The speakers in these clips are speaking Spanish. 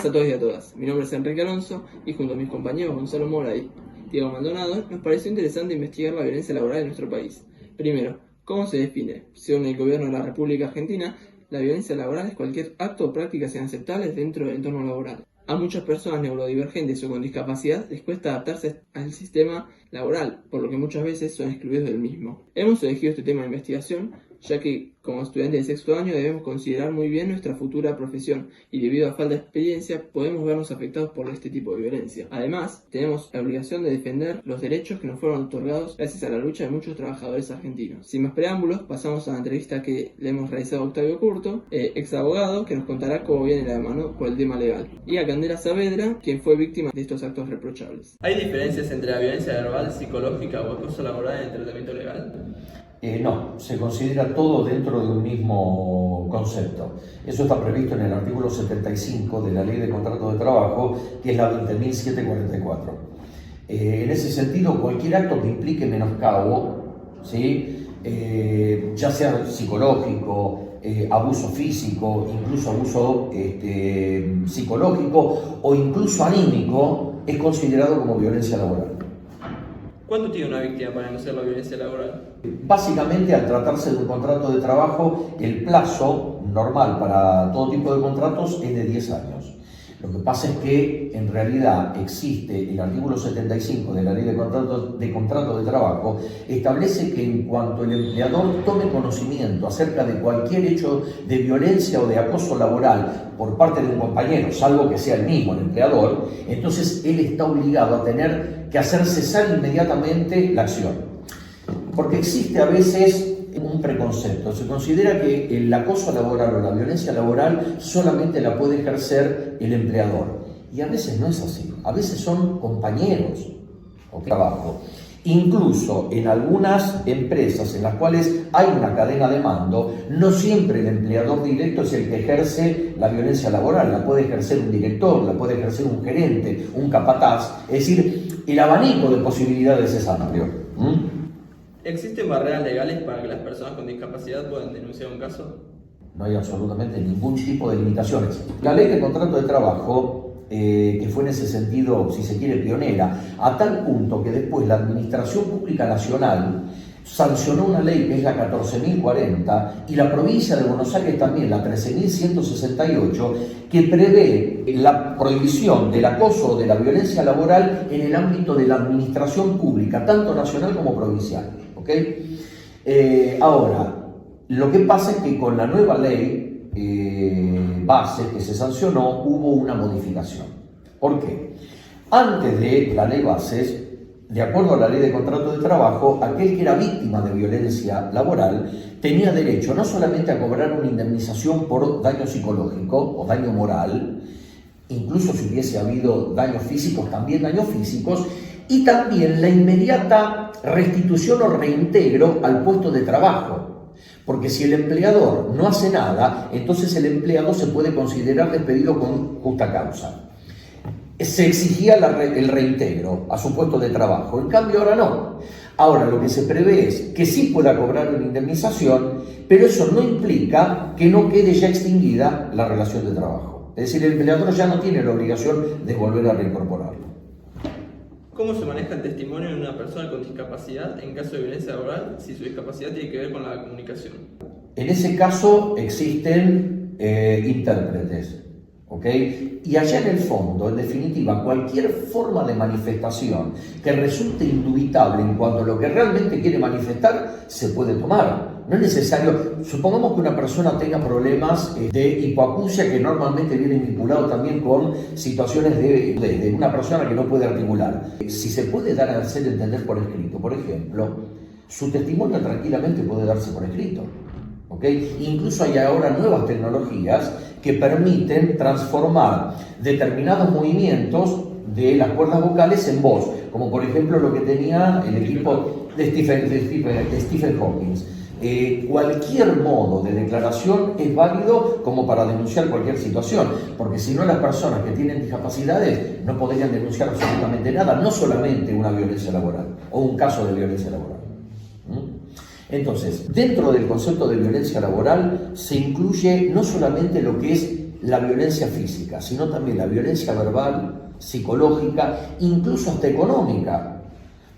a todos y a todas. Mi nombre es Enrique Alonso y junto a mis compañeros Gonzalo Mora y Diego Maldonado nos pareció interesante investigar la violencia laboral en nuestro país. Primero, ¿cómo se define? Según el gobierno de la República Argentina, la violencia laboral es cualquier acto o práctica inaceptables dentro del entorno laboral. A muchas personas neurodivergentes o con discapacidad les cuesta adaptarse al sistema laboral, por lo que muchas veces son excluidos del mismo. Hemos elegido este tema de investigación, ya que como estudiantes de sexto año debemos considerar muy bien nuestra futura profesión y debido a falta de experiencia podemos vernos afectados por este tipo de violencia. Además, tenemos la obligación de defender los derechos que nos fueron otorgados gracias a la lucha de muchos trabajadores argentinos. Sin más preámbulos, pasamos a la entrevista que le hemos realizado a Octavio Curto, ex abogado, que nos contará cómo viene la mano por el tema legal, y a Candela Saavedra, quien fue víctima de estos actos reprochables. ¿Hay diferencias entre la violencia verbal, psicológica o acoso laboral en el tratamiento legal? No, se considera todo dentro de un mismo concepto. Eso está previsto en el artículo 75 de la Ley de Contrato de Trabajo, que es la 20.744. En ese sentido, cualquier acto que implique menoscabo, ¿sí? Ya sea psicológico, abuso físico, incluso abuso psicológico o incluso anímico, es considerado como violencia laboral. ¿Cuánto tiene una víctima para denunciar la violencia laboral? Básicamente, al tratarse de un contrato de trabajo, el plazo normal para todo tipo de contratos es de 10 años. Lo que pasa es que en realidad existe el artículo 75 de la Ley de Contrato de Trabajo, establece que en cuanto el empleador tome conocimiento acerca de cualquier hecho de violencia o de acoso laboral por parte de un compañero, salvo que sea el mismo, el empleador, entonces él está obligado a tener que hacer cesar inmediatamente la acción. Porque existe a veces un preconcepto. Se considera que el acoso laboral o la violencia laboral solamente la puede ejercer el empleador. Y a veces no es así. A veces son compañeros o trabajo. Incluso en algunas empresas en las cuales hay una cadena de mando, no siempre el empleador directo es el que ejerce la violencia laboral. La puede ejercer un director, la puede ejercer un gerente, un capataz. Es decir, el abanico de posibilidades es amplio. ¿Existen barreras legales para que las personas con discapacidad puedan denunciar un caso? No hay absolutamente ningún tipo de limitaciones. La Ley de Contrato de Trabajo, que fue en ese sentido, si se quiere, pionera, a tal punto que después la Administración Pública Nacional sancionó una ley que es la 14.040 y la provincia de Buenos Aires también, la 13.168, que prevé la prohibición del acoso o de la violencia laboral en el ámbito de la administración pública, tanto nacional como provincial. ¿Okay? Ahora, lo que pasa es que con la nueva ley base que se sancionó hubo una modificación. ¿Por qué? Antes de la ley bases, de acuerdo a la Ley de Contrato de Trabajo, aquel que era víctima de violencia laboral tenía derecho no solamente a cobrar una indemnización por daño psicológico o daño moral, incluso si hubiese habido daños físicos, también daños físicos, y también la inmediata restitución o reintegro al puesto de trabajo. Porque si el empleador no hace nada, entonces el empleado se puede considerar despedido con justa causa. Se exigía el reintegro a su puesto de trabajo, en cambio ahora no. Ahora lo que se prevé es que sí pueda cobrar una indemnización, pero eso no implica que no quede ya extinguida la relación de trabajo. Es decir, el empleador ya no tiene la obligación de volver a reincorporarlo. ¿Cómo se maneja el testimonio de una persona con discapacidad en caso de violencia laboral si su discapacidad tiene que ver con la comunicación? En ese caso existen intérpretes. ¿Okay? Y allá en el fondo, en definitiva, cualquier forma de manifestación que resulte indubitable en cuanto a lo que realmente quiere manifestar, se puede tomar. No es necesario, supongamos que una persona tenga problemas de hipoacusia que normalmente vienen vinculados también con situaciones de una persona que no puede articular. Si se puede dar a hacer entender por escrito, por ejemplo, su testimonio tranquilamente puede darse por escrito. ¿Okay? Incluso hay ahora nuevas tecnologías que permiten transformar determinados movimientos de las cuerdas vocales en voz, como por ejemplo lo que tenía el equipo de Stephen Hawking. Cualquier modo de declaración es válido como para denunciar cualquier situación, porque si no las personas que tienen discapacidades no podrían denunciar absolutamente nada, no solamente una violencia laboral o un caso de violencia laboral. Entonces, dentro del concepto de violencia laboral se incluye no solamente lo que es la violencia física, sino también la violencia verbal, psicológica, incluso hasta económica.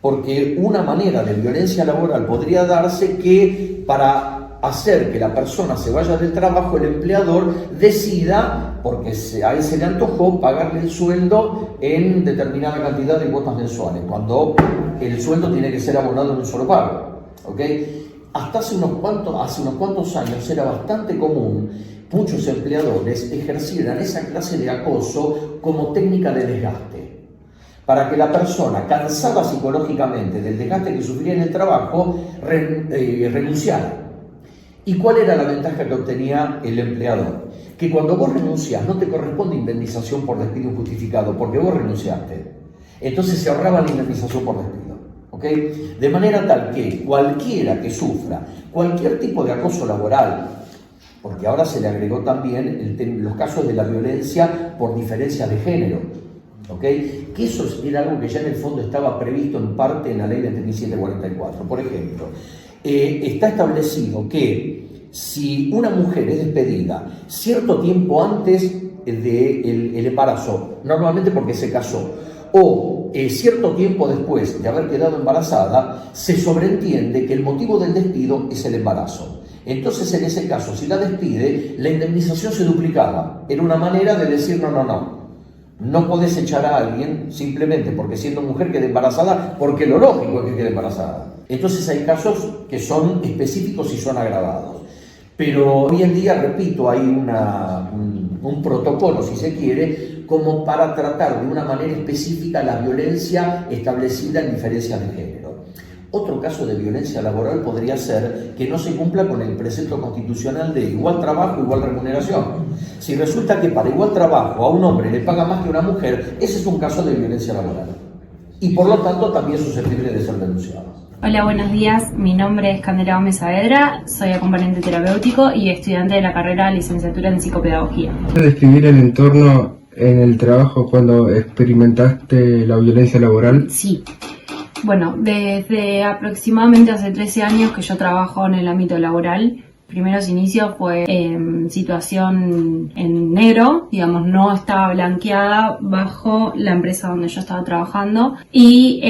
Porque una manera de violencia laboral podría darse que para hacer que la persona se vaya del trabajo, el empleador decida, porque a él se le antojó, pagarle el sueldo en determinada cantidad de cuotas mensuales, cuando el sueldo tiene que ser abonado en un solo pago. ¿Okay? Hasta hace unos cuantos años era bastante común muchos empleadores ejercieran esa clase de acoso como técnica de desgaste, para que la persona, cansada psicológicamente del desgaste que sufría en el trabajo, renunciara. ¿Y cuál era la ventaja que obtenía el empleador? Que cuando vos renuncias no te corresponde indemnización por despido injustificado, porque vos renunciaste. Entonces se ahorraba la indemnización por despido. ¿Okay? De manera tal que cualquiera que sufra cualquier tipo de acoso laboral, porque ahora se le agregó también los casos de la violencia por diferencia de género, ¿okay? Que eso era algo que ya en el fondo estaba previsto en parte en la ley 2744. Por ejemplo, está establecido que si una mujer es despedida cierto tiempo antes del embarazo, normalmente porque se casó, o cierto tiempo después de haber quedado embarazada, se sobreentiende que el motivo del despido es el embarazo. Entonces, en ese caso, si la despide, la indemnización se duplicaba. Era una manera de decir, no podés echar a alguien simplemente porque siendo mujer quede embarazada, porque lo lógico es que quede embarazada. Entonces hay casos que son específicos y son agravados. Pero hoy en día, repito, hay un protocolo, si se quiere, como para tratar de una manera específica la violencia establecida en diferencias de género. Otro caso de violencia laboral podría ser que no se cumpla con el precepto constitucional de igual trabajo, igual remuneración. Si resulta que para igual trabajo a un hombre le paga más que a una mujer, ese es un caso de violencia laboral. Y por lo tanto también es susceptible de ser denunciado. Hola, buenos días. Mi nombre es Candela Gómez Saavedra, soy acompañante terapéutico y estudiante de la carrera licenciatura en psicopedagogía. ¿Puedes describir el entorno en el trabajo cuando experimentaste la violencia laboral? Sí. Bueno, desde aproximadamente hace 13 años que yo trabajo en el ámbito laboral. Primeros inicios fue situación en negro, digamos, no estaba blanqueada bajo la empresa donde yo estaba trabajando y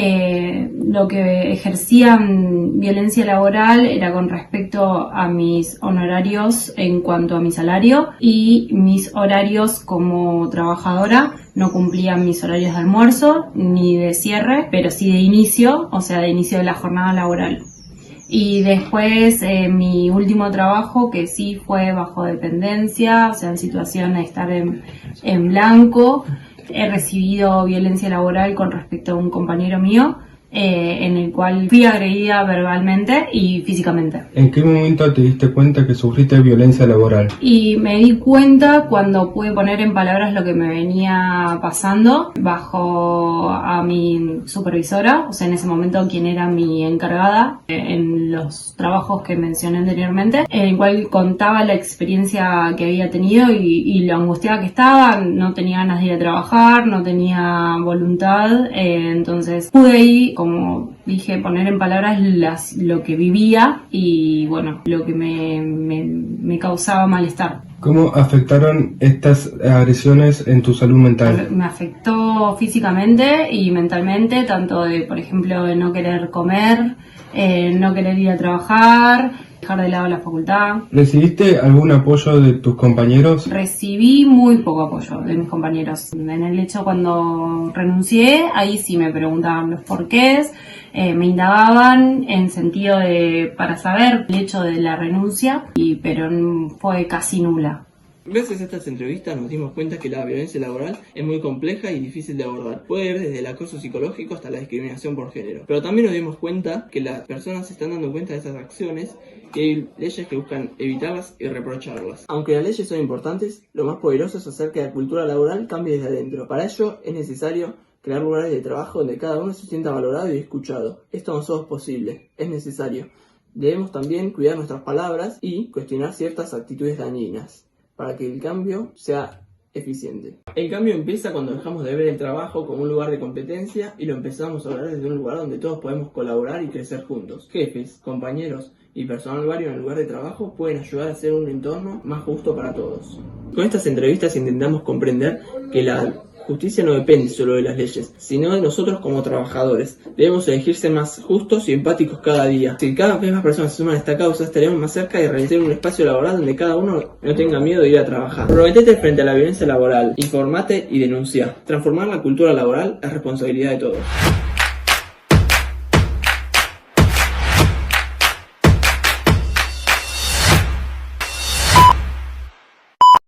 lo que ejercían violencia laboral era con respecto a mis honorarios en cuanto a mi salario y mis horarios como trabajadora. No cumplían mis horarios de almuerzo ni de cierre, pero sí de inicio, o sea, de inicio de la jornada laboral. Y después mi último trabajo, que sí fue bajo dependencia, o sea, en situación de estar en blanco. He recibido violencia laboral con respecto a un compañero mío, en el cual fui agredida verbalmente y físicamente. ¿En qué momento te diste cuenta que sufriste violencia laboral? Y me di cuenta cuando pude poner en palabras lo que me venía pasando bajo a mi supervisora, o sea, en ese momento quien era mi encargada en los trabajos que mencioné anteriormente, en el cual contaba la experiencia que había tenido y lo angustiada que estaba. No tenía ganas de ir a trabajar, no tenía voluntad, entonces pude ahí, como dije, poner en palabras lo que vivía y bueno, lo que me causaba malestar. ¿Cómo afectaron estas agresiones en tu salud mental? Me afectó físicamente y mentalmente, tanto de, por ejemplo, de no querer comer, no querer ir a trabajar, dejar de lado la facultad. ¿Recibiste algún apoyo de tus compañeros? Recibí muy poco apoyo de mis compañeros. En el hecho, cuando renuncié, ahí sí me preguntaban los porqués, me indagaban en sentido de para saber el hecho de la renuncia, pero fue casi nula. Gracias a estas entrevistas nos dimos cuenta que la violencia laboral es muy compleja y difícil de abordar. Puede ir desde el acoso psicológico hasta la discriminación por género. Pero también nos dimos cuenta que las personas se están dando cuenta de esas acciones y hay leyes que buscan evitarlas y reprocharlas. Aunque las leyes son importantes, lo más poderoso es hacer que la cultura laboral cambie desde adentro. Para ello es necesario crear lugares de trabajo donde cada uno se sienta valorado y escuchado. Esto no solo es posible, es necesario. Debemos también cuidar nuestras palabras y cuestionar ciertas actitudes dañinas, para que el cambio sea eficiente. El cambio empieza cuando dejamos de ver el trabajo como un lugar de competencia y lo empezamos a ver desde un lugar donde todos podemos colaborar y crecer juntos. Jefes, compañeros y personal varios en el lugar de trabajo pueden ayudar a hacer un entorno más justo para todos. Con estas entrevistas intentamos comprender que la justicia no depende solo de las leyes, sino de nosotros como trabajadores. Debemos elegir ser más justos y empáticos cada día. Si cada vez más personas se suman a esta causa, estaremos más cerca de realizar un espacio laboral donde cada uno no tenga miedo de ir a trabajar. Prometete frente a la violencia laboral, informate y denuncia. Transformar la cultura laboral es responsabilidad de todos.